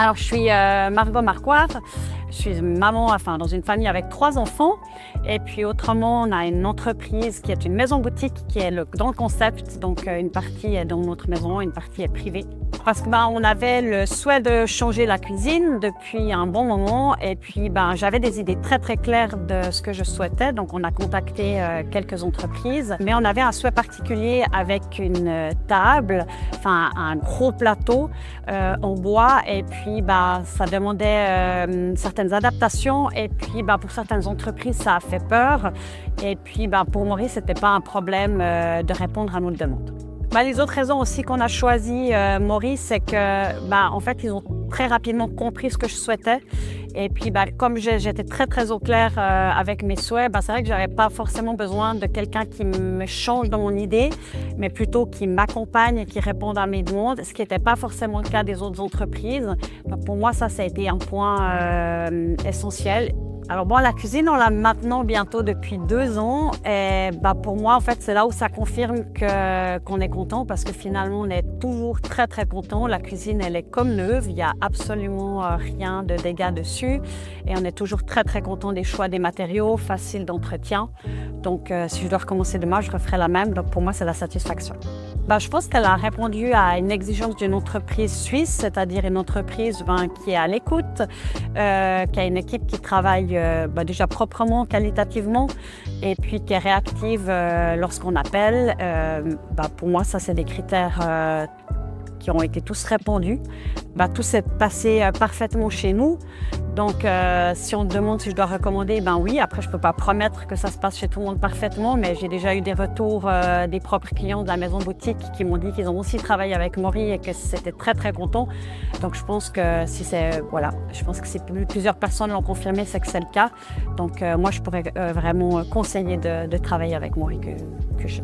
Alors, je suis Margot Marquard. Je suis maman, dans une famille avec 3 enfants. Et puis autrement, on a une entreprise qui est une maison-boutique qui est dans le concept. Donc, une partie est dans notre maison, une partie est privée. Parce que on avait le souhait de changer la cuisine depuis un bon moment. Et puis, j'avais des idées très, très claires de ce que je souhaitais. Donc, on a contacté quelques entreprises. Mais on avait un souhait particulier avec une table, un gros plateau en bois. Et puis, ça demandait certaines adaptations. Et puis, pour certaines entreprises, ça a fait peur. Et puis, pour Maurice, ce n'était pas un problème de répondre à notre demande. Les autres raisons aussi qu'on a choisi Maurice, c'est que, en fait, ils ont très rapidement compris ce que je souhaitais. Et puis, comme j'étais très, très au clair avec mes souhaits, c'est vrai que je n'avais pas forcément besoin de quelqu'un qui me change dans mon idée, mais plutôt qui m'accompagne et qui réponde à mes demandes, ce qui n'était pas forcément le cas des autres entreprises. Pour moi, ça a été un point essentiel. Alors la cuisine, on l'a maintenant bientôt depuis 2 ans. Et pour moi, en fait, c'est là où ça confirme qu'on est content parce que finalement, on est toujours très, très content. La cuisine, elle est comme neuve. Il n'y a absolument rien de dégâts dessus. Et on est toujours très, très content des choix des matériaux, facile d'entretien. Donc, si je dois recommencer demain, je referai la même. Donc, pour moi, c'est la satisfaction. Je pense qu'elle a répondu à une exigence d'une entreprise suisse, c'est-à-dire une entreprise qui est à l'écoute, qui a une équipe qui travaille déjà proprement, qualitativement, et puis qui est réactive lorsqu'on appelle. Pour moi, ça, c'est des critères qui ont été tous répondus. Tout s'est passé parfaitement chez nous. Donc, si on me demande si je dois recommander, oui. Après, je ne peux pas promettre que ça se passe chez tout le monde parfaitement, mais j'ai déjà eu des retours des propres clients de la maison boutique qui m'ont dit qu'ils ont aussi travaillé avec Maury et que c'était très, très content. Donc, je pense que je pense que si plusieurs personnes l'ont confirmé, c'est que c'est le cas. Donc, moi, je pourrais vraiment conseiller de travailler avec Maury que je.